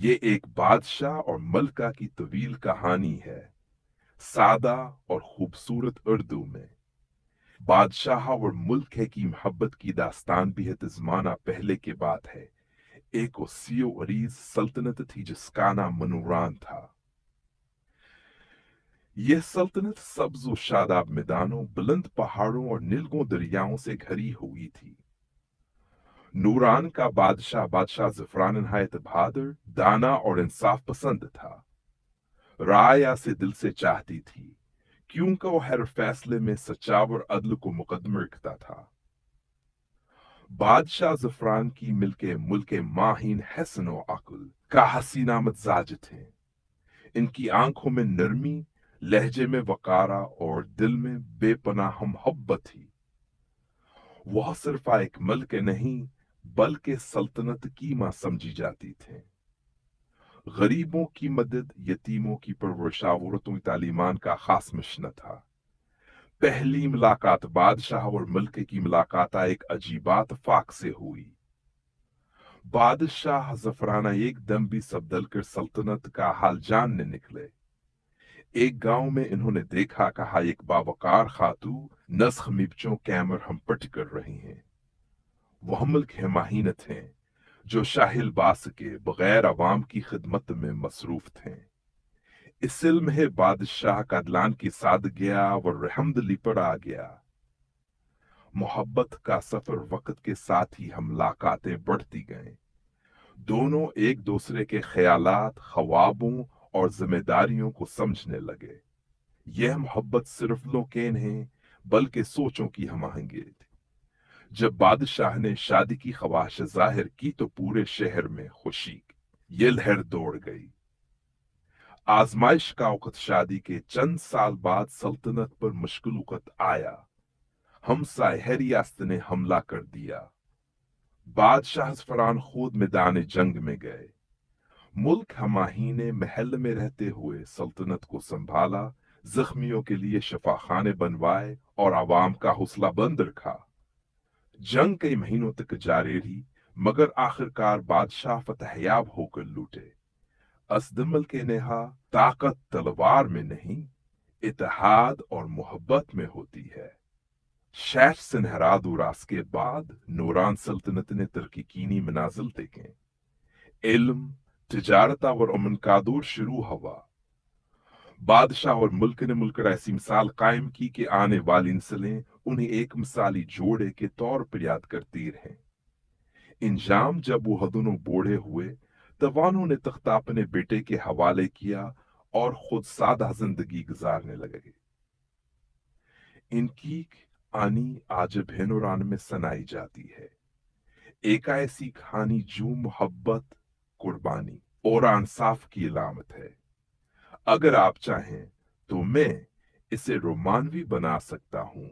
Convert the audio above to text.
ये एक बादशाह और मलका की तवील कहानी है, सादा और खूबसूरत उर्दू में। बादशाह और मुल्क है की मोहब्बत की दास्तान भी है ज़माना पहले की बात है। एक वसीओ अरीज सल्तनत थी जिसका नाम मनूरान था। यह सल्तनत सब्ज और शादाब मैदानों, बुलंद पहाड़ों और नीलगों दरियाओं से घरी हुई थी। नूरान का बादशाह ज़फ़रान नहायत बहादुर, दाना और इंसाफ पसंद था। राया से दिल से चाहती थी, क्योंकि वो हर फैसले में सच्चा और अदल को मुकद्दम रखता था। बादशाह ज़फ़रान की मिलके मुल्के माहीन हसन व अक्ल का हसीना मजाज थे। इनकी आंखों में नरमी, लहजे में वकारा और दिल में बेपनाह मोहब्बत थी। वह सिर्फ एक मल्क नहीं बल्कि सल्तनत की मां समझी जाती थे। गरीबों की मदद, यतीमों की परवरिश, औरतों की तालीमान का खास मिशन था। पहली मुलाकात बादशाह और मल्क की मुलाकात एक अजीबा इत्तेफाक से हुई। बादशाह ज़फ़राना एकदम भी सबदल कर सल्तनत का हाल जानने निकले। एक गांव में इन्होंने देखा, कहा एक बावकार खातू नस्ख मिर्चों कैमर हम पट कर रही हैं। वह मुल्क हिमाहीनत हैं जो शाहिल बास के बगैर अवाम की खिदमत में मसरूफ थे। इस इल्म है बादशाह का दलान की साद गया और रहमदली पर आ गया। मोहब्बत का सफर वक्त के साथ ही हम मुलाकातें बढ़ती गए। दोनों एक दूसरे के ख्यालात, ख्वाबों और जिम्मेदारियों को समझने लगे। यह मोहब्बत सिर्फ लोकेन है बल्कि सोचों की हम आहंगी थी। जब बादशाह ने शादी की ख्वाहिश जाहिर की तो पूरे शहर में खुशी ये लहर दौड़ गई। आजमाइश का वक्त शादी के चंद साल बाद सल्तनत पर मुश्किल वक्त आया। हमसाए रियासत ने हमला कर दिया। बादशाह ज़फ़रान खुद मैदान जंग में गए। मुल्क हमाहीने महल में रहते हुए सल्तनत को संभाला, जख्मियों के लिए शफाखाने बनवाए और आवाम का हौसला बुलंद रखा। जंग कई महीनों तक जारी रही, मगर आखिरकार बादशाह फतहयाब होकर लूटे। असदमल के नेहा ताकत तलवार में नहीं, इत्तेहाद और मोहब्बत में होती है। शैश सुनहरा दुरास के बाद नूरान सल्तनत ने तरक्की कीनी मनाजिल देखे। इल्म, तिजारत और अमन का दौर शुरू हुआ। बादशाह और मुल्क ने मुल्क ऐसी मिसाल कायम की कि आने वाली नस्लें उन्हें एक मिसाली जोड़े के तौर पर याद करती रहें। इंजाम जब वो दोनों बूढ़े हुए तब उन्होंने तख्ता अपने बेटे के हवाले किया और खुद सादा जिंदगी गुजारने लगे। इनकी आनी आज भेनुरान में सुनाई जाती है। एक ऐसी कहानी जो मोहब्बत, कुर्बानी और इंसाफ की अलामत है। अगर आप चाहें तो मैं इसे रोमानवी बना सकता हूं,